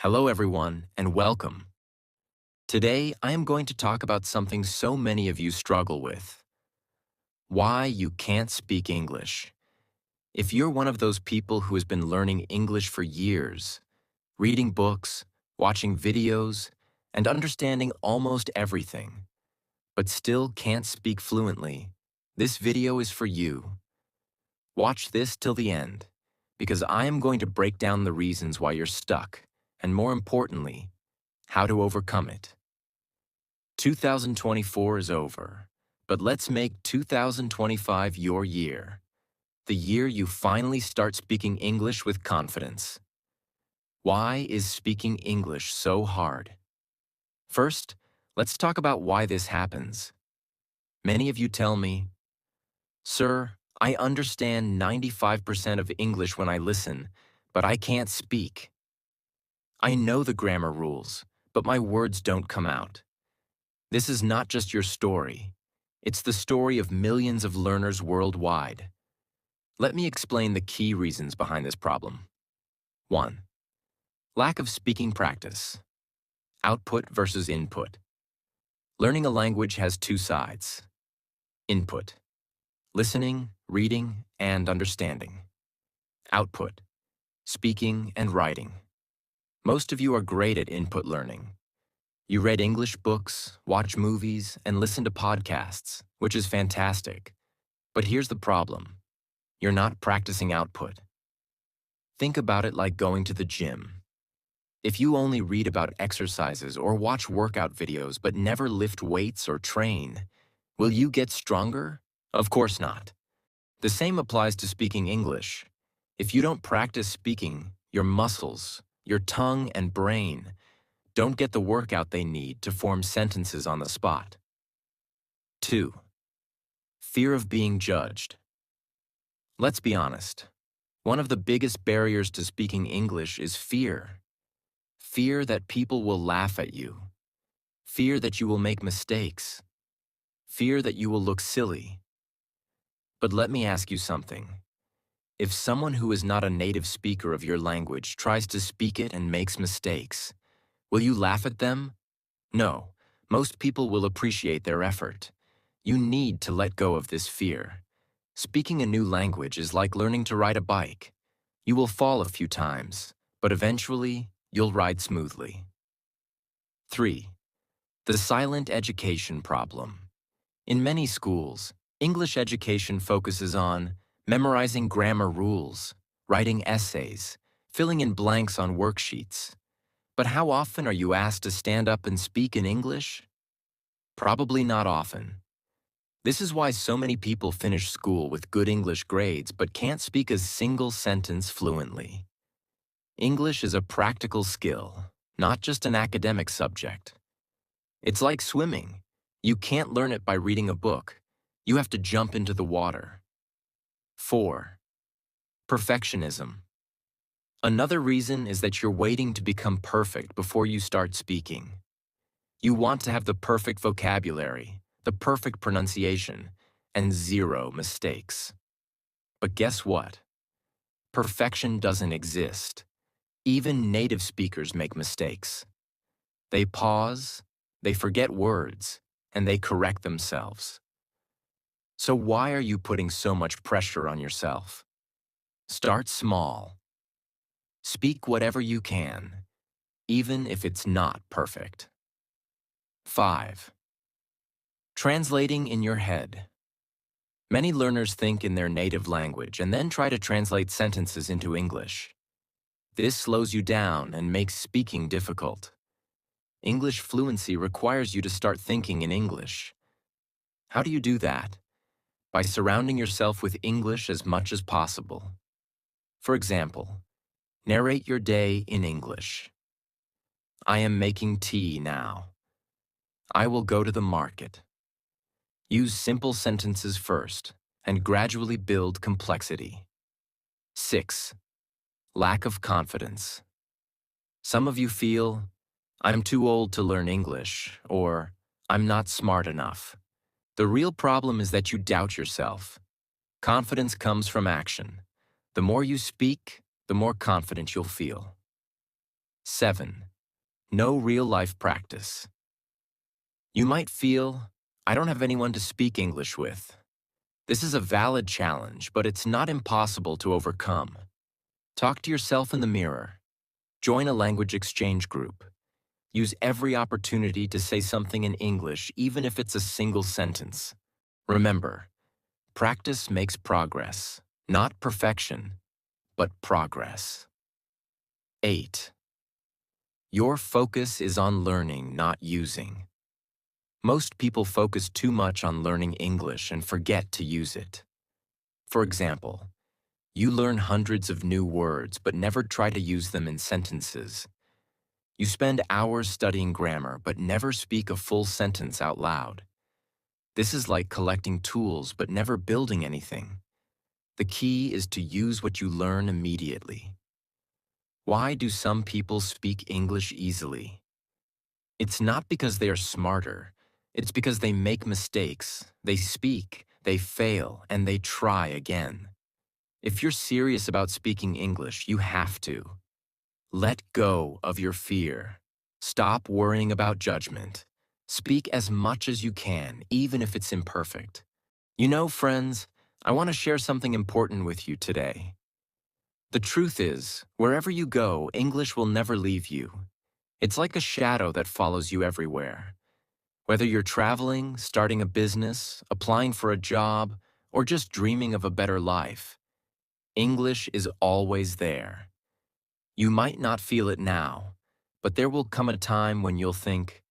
Hello, everyone, and welcome. Today, I am going to talk about something so many of you struggle with: why you can't speak English. If you're one of those people who has been learning English for years, reading books, watching videos, and understanding almost everything, but still can't speak fluently, this video is for you. Watch this till the end, because I am going to break down the reasons why you're stuck, and more importantly, how to overcome it. 2024 is over, but let's make 2025 your year. The year you finally start speaking English with confidence. Why is speaking English so hard? First, let's talk about why this happens. Many of you tell me, "Sir, I understand 95% of English when I listen, but I can't speak. I know the grammar rules, but my words don't come out." This is not just your story. It's the story of millions of learners worldwide. Let me explain the key reasons behind this problem. 1. Lack of speaking practice. Output versus input. Learning a language has two sides. Input: listening, reading, and understanding. Output: speaking and writing. Most of you are great at input learning. You read English books, watch movies, and listen to podcasts, which is fantastic. But here's the problem: you're not practicing output. Think about it like going to the gym. If you only read about exercises or watch workout videos but never lift weights or train, will you get stronger? Of course not. The same applies to speaking English. If you don't practice speaking, your muscles, your tongue and brain don't get the workout they need to form sentences on the spot. 2. Fear of being judged. Let's be honest. One of the biggest barriers to speaking English is fear. Fear that people will laugh at you. Fear that you will make mistakes. Fear that you will look silly. But let me ask you something. If someone who is not a native speaker of your language tries to speak it and makes mistakes, will you laugh at them? No, most people will appreciate their effort. You need to let go of this fear. Speaking a new language is like learning to ride a bike. You will fall a few times, but eventually, you'll ride smoothly. 3. The silent education problem. In many schools, English education focuses on memorizing grammar rules, writing essays, filling in blanks on worksheets. But how often are you asked to stand up and speak in English? Probably not often. This is why so many people finish school with good English grades but can't speak a single sentence fluently. English is a practical skill, not just an academic subject. It's like swimming. You can't learn it by reading a book. You have to jump into the water. 4. Perfectionism. Another reason is that you're waiting to become perfect before you start speaking. You want to have the perfect vocabulary, the perfect pronunciation, and zero mistakes. But guess what? Perfection doesn't exist. Even native speakers make mistakes. They pause, they forget words, and they correct themselves. So why are you putting so much pressure on yourself? Start small. Speak whatever you can, even if it's not perfect. 5. Translating in your head. Many learners think in their native language and then try to translate sentences into English. This slows you down and makes speaking difficult. English fluency requires you to start thinking in English. How do you do that? By surrounding yourself with English as much as possible. For example, narrate your day in English. I am making tea now. I will go to the market. Use simple sentences first and gradually build complexity. 6. Lack of confidence. Some of you feel, "I'm too old to learn English," or "I'm not smart enough." The real problem is that you doubt yourself. Confidence comes from action. The more you speak, the more confident you'll feel. 7. No real-life practice. You might feel, I don't have anyone to speak English with. This is a valid challenge, but it's not impossible to overcome. Talk to yourself in the mirror. Join a language exchange group. Use every opportunity to say something in English, even if it's a single sentence. Remember, practice makes progress, not perfection, but progress. 8. Your focus is on learning, not using. Most people focus too much on learning English and forget to use it. For example, you learn hundreds of new words but never try to use them in sentences. You spend hours studying grammar but never speak a full sentence out loud. This is like collecting tools but never building anything. The key is to use what you learn immediately. Why do some people speak English easily? It's not because they are smarter. It's because they make mistakes, they speak, they fail, and they try again. If you're serious about speaking English, you have to. Let go of your fear. Stop worrying about judgment. Speak as much as you can, even if it's imperfect. You know, friends, I want to share something important with you today. The truth is, wherever you go, English will never leave you. It's like a shadow that follows you everywhere. Whether you're traveling, starting a business, applying for a job, or just dreaming of a better life, English is always there. You might not feel it now, but there will come a time when you'll think,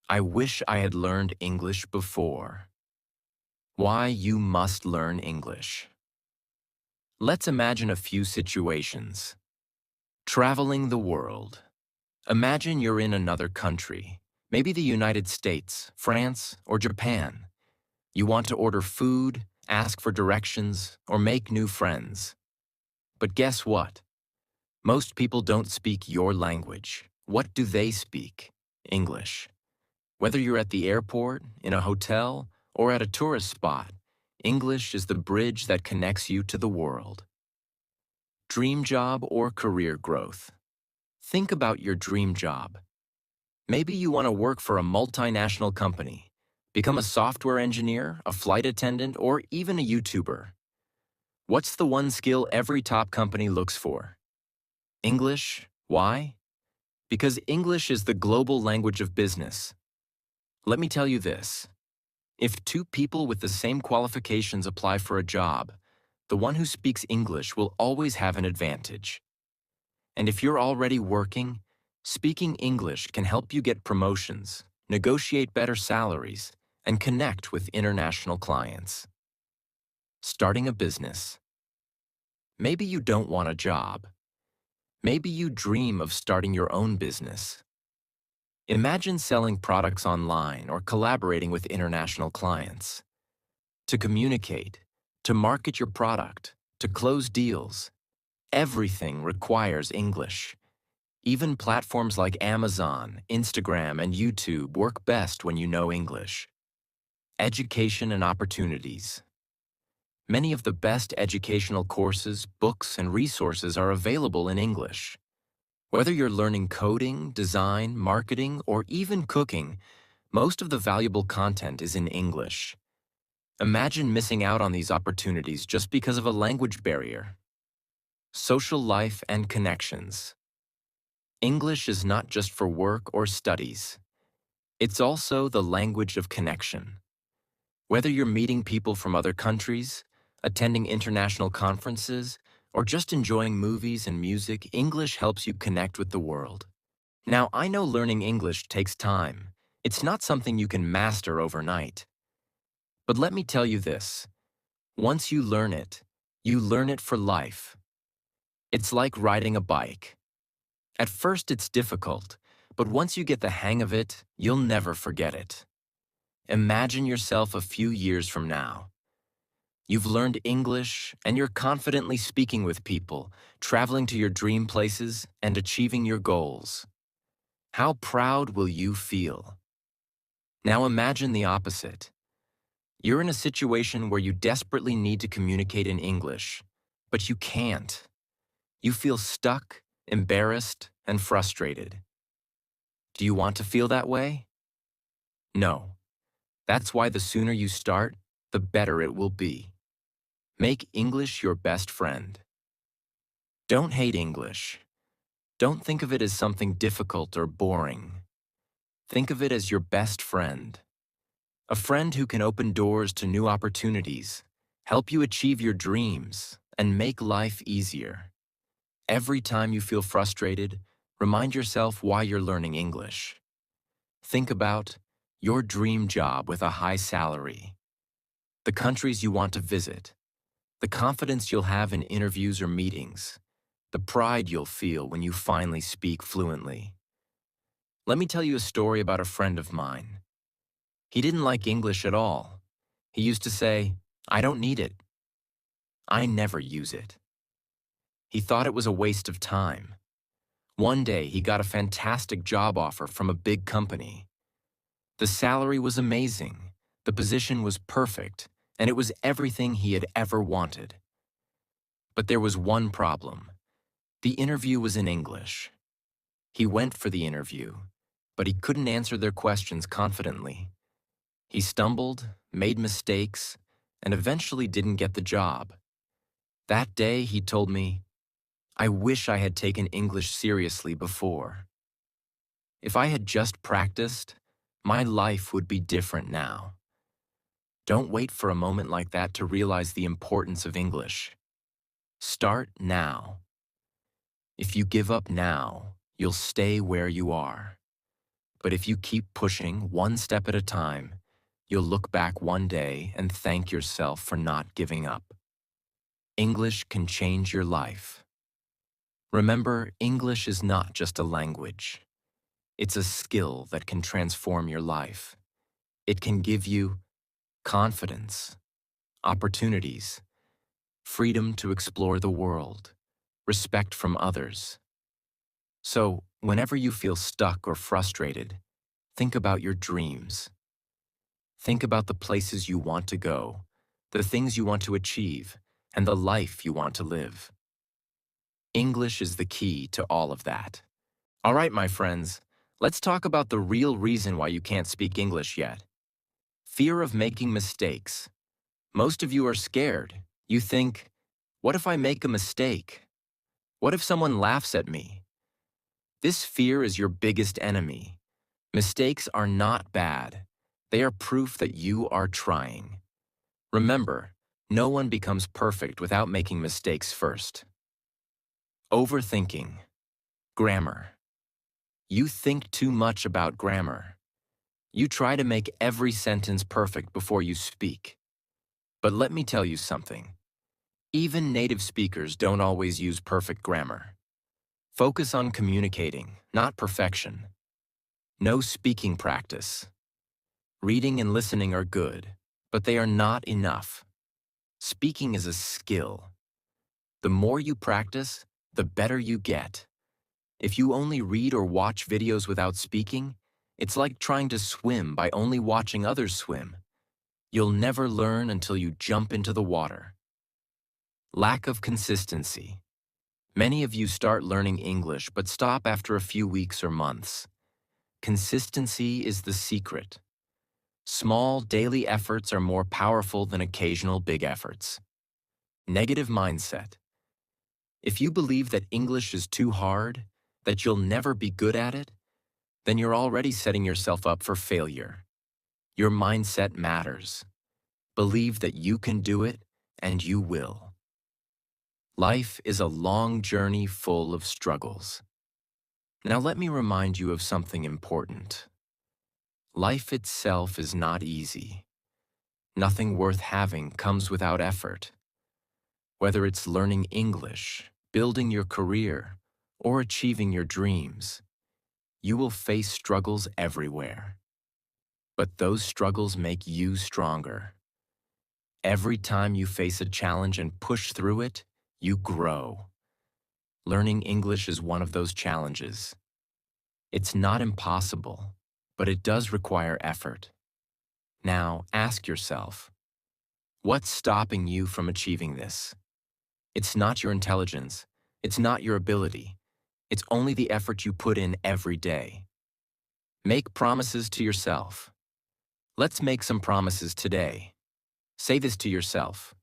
I wish I had learned English before. Why you must learn English. Let's imagine a few situations. Traveling the world. Imagine you're in another country, maybe the United States, France, or Japan. You want to order food, ask for directions, or make new friends. But guess what? Most people don't speak your language. What do they speak? English. Whether you're at the airport, in a hotel, or at a tourist spot, English is the bridge that connects you to the world. Dream job or career growth. Think about your dream job. Maybe you want to work for a multinational company, become a software engineer, a flight attendant, or even a YouTuber. What's the one skill every top company looks for? English. Why? Because English is the global language of business. Let me tell you this. If two people with the same qualifications apply for a job, the one who speaks English will always have an advantage. And if you're already working, speaking English can help you get promotions, negotiate better salaries, and connect with international clients. Starting a business. Maybe you don't want a job. Maybe you dream of starting your own business. Imagine selling products online or collaborating with international clients. To communicate, to market your product, to close deals, everything requires English. Even platforms like Amazon, Instagram, and YouTube work best when you know English. Education and opportunities. Many of the best educational courses, books, and resources are available in English. Whether you're learning coding, design, marketing, or even cooking, most of the valuable content is in English. Imagine missing out on these opportunities just because of a language barrier. Social life and connections. English is not just for work or studies. It's also the language of connection. Whether you're meeting people from other countries, attending international conferences, or just enjoying movies and music, English helps you connect with the world. Now, I know learning English takes time. It's not something you can master overnight. But let me tell you this. Once you learn it for life. It's like riding a bike. At first, it's difficult, but once you get the hang of it, you'll never forget it. Imagine yourself a few years from now. You've learned English, and you're confidently speaking with people, traveling to your dream places, and achieving your goals. How proud will you feel? Now imagine the opposite. You're in a situation where you desperately need to communicate in English, but you can't. You feel stuck, embarrassed, and frustrated. Do you want to feel that way? No. That's why the sooner you start, the better it will be. Make English your best friend. Don't hate English. Don't think of it as something difficult or boring. Think of it as your best friend. A friend who can open doors to new opportunities, help you achieve your dreams, and make life easier. Every time you feel frustrated, remind yourself why you're learning English. Think about your dream job with a high salary, the countries you want to visit, the confidence you'll have in interviews or meetings, the pride you'll feel when you finally speak fluently. Let me tell you a story about a friend of mine. He didn't like English at all. He used to say, "I don't need it. I never use it." He thought it was a waste of time. One day, he got a fantastic job offer from a big company. The salary was amazing, the position was perfect, and it was everything he had ever wanted. But there was one problem. The interview was in English. He went for the interview, but he couldn't answer their questions confidently. He stumbled, made mistakes, and eventually didn't get the job. That day, he told me, "I wish I had taken English seriously before. If I had just practiced, my life would be different now." Don't wait for a moment like that to realize the importance of English. Start now. If you give up now, you'll stay where you are. But if you keep pushing one step at a time, you'll look back one day and thank yourself for not giving up. English can change your life. Remember, English is not just a language. It's a skill that can transform your life. It can give you confidence, opportunities, freedom to explore the world, respect from others. So, whenever you feel stuck or frustrated, think about your dreams. Think about the places you want to go, the things you want to achieve, and the life you want to live. English is the key to all of that. All right, my friends, let's talk about the real reason why you can't speak English yet. Fear of making mistakes. Most of you are scared. You think, what if I make a mistake? What if someone laughs at me? This fear is your biggest enemy. Mistakes are not bad. They are proof that you are trying. Remember, no one becomes perfect without making mistakes first. Overthinking. Grammar. You think too much about grammar. You try to make every sentence perfect before you speak. But let me tell you something. Even native speakers don't always use perfect grammar. Focus on communicating, not perfection. No speaking practice. Reading and listening are good, but they are not enough. Speaking is a skill. The more you practice, the better you get. If you only read or watch videos without speaking, it's like trying to swim by only watching others swim. You'll never learn until you jump into the water. Lack of consistency. Many of you start learning English but stop after a few weeks or months. Consistency is the secret. Small daily efforts are more powerful than occasional big efforts. Negative mindset. If you believe that English is too hard, that you'll never be good at it, then you're already setting yourself up for failure. Your mindset matters. Believe that you can do it, and you will. Life is a long journey full of struggles. Now let me remind you of something important. Life itself is not easy. Nothing worth having comes without effort. Whether it's learning English, building your career, or achieving your dreams, you will face struggles everywhere. But those struggles make you stronger. Every time you face a challenge and push through it, you grow. Learning English is one of those challenges. It's not impossible, but it does require effort. Now, ask yourself, what's stopping you from achieving this? It's not your intelligence. It's not your ability. It's only the effort you put in every day. Make promises to yourself. Let's make some promises today. Say this to yourself.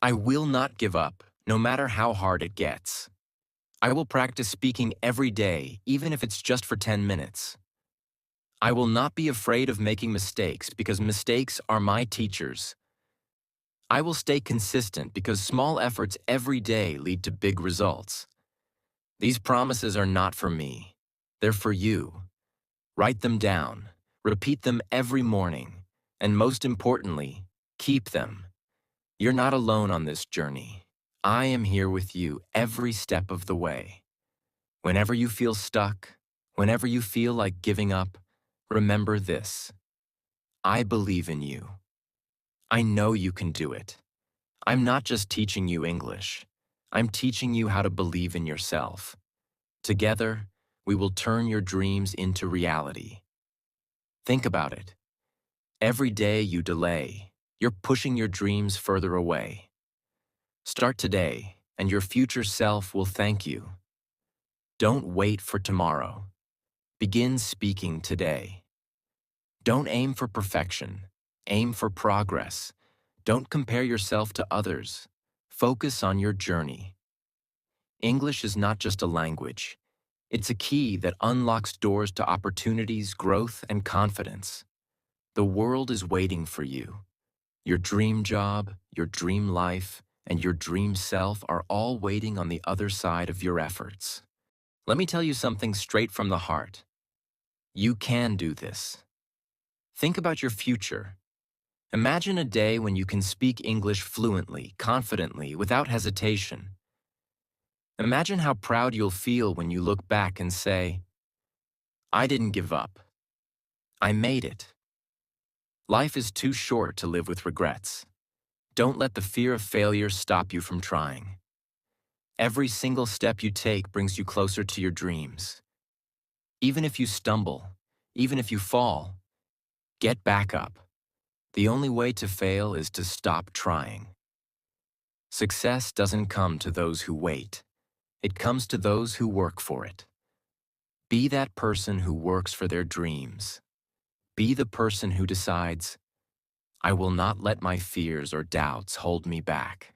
I will not give up, no matter how hard it gets. I will practice speaking every day, even if it's just for 10 minutes. I will not be afraid of making mistakes because mistakes are my teachers. I will stay consistent because small efforts every day lead to big results. These promises are not for me. They're for you. Write them down, repeat them every morning, and most importantly, keep them. You're not alone on this journey. I am here with you every step of the way. Whenever you feel stuck, whenever you feel like giving up, remember this. I believe in you. I know you can do it. I'm not just teaching you English. I'm teaching you how to believe in yourself. Together, we will turn your dreams into reality. Think about it. Every day you delay, you're pushing your dreams further away. Start today, and your future self will thank you. Don't wait for tomorrow. Begin speaking today. Don't aim for perfection. Aim for progress. Don't compare yourself to others. Focus on your journey. English is not just a language. It's a key that unlocks doors to opportunities, growth, and confidence. The world is waiting for you. Your dream job, your dream life, and your dream self are all waiting on the other side of your efforts. Let me tell you something straight from the heart. You can do this. Think about your future. Imagine a day when you can speak English fluently, confidently, without hesitation. Imagine how proud you'll feel when you look back and say, I didn't give up. I made it. Life is too short to live with regrets. Don't let the fear of failure stop you from trying. Every single step you take brings you closer to your dreams. Even if you stumble, even if you fall, get back up. The only way to fail is to stop trying. Success doesn't come to those who wait. It comes to those who work for it. Be that person who works for their dreams. Be the person who decides, I will not let my fears or doubts hold me back.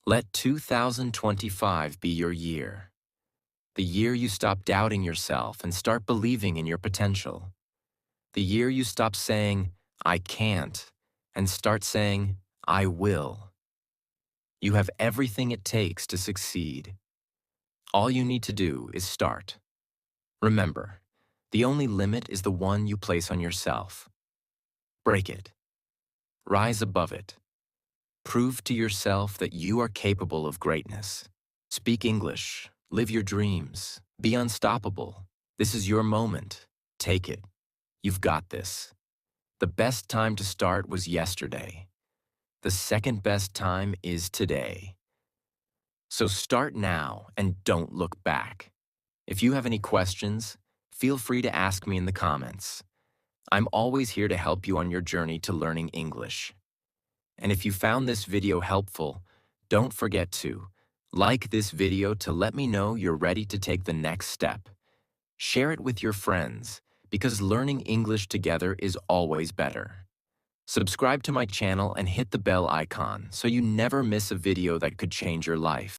Let 2025 be your year. The year you stop doubting yourself and start believing in your potential. The year you stop saying, I can't, and start saying, I will. You have everything it takes to succeed. All you need to do is start. Remember, the only limit is the one you place on yourself. Break it. Rise above it. Prove to yourself that you are capable of greatness. Speak English. Live your dreams. Be unstoppable. This is your moment. Take it. You've got this. The best time to start was yesterday. The second best time is today. So start now and don't look back. If you have any questions, feel free to ask me in the comments. I'm always here to help you on your journey to learning English. And if you found this video helpful, don't forget to like this video to let me know you're ready to take the next step. Share it with your friends, because learning English together is always better. Subscribe to my channel and hit the bell icon so you never miss a video that could change your life.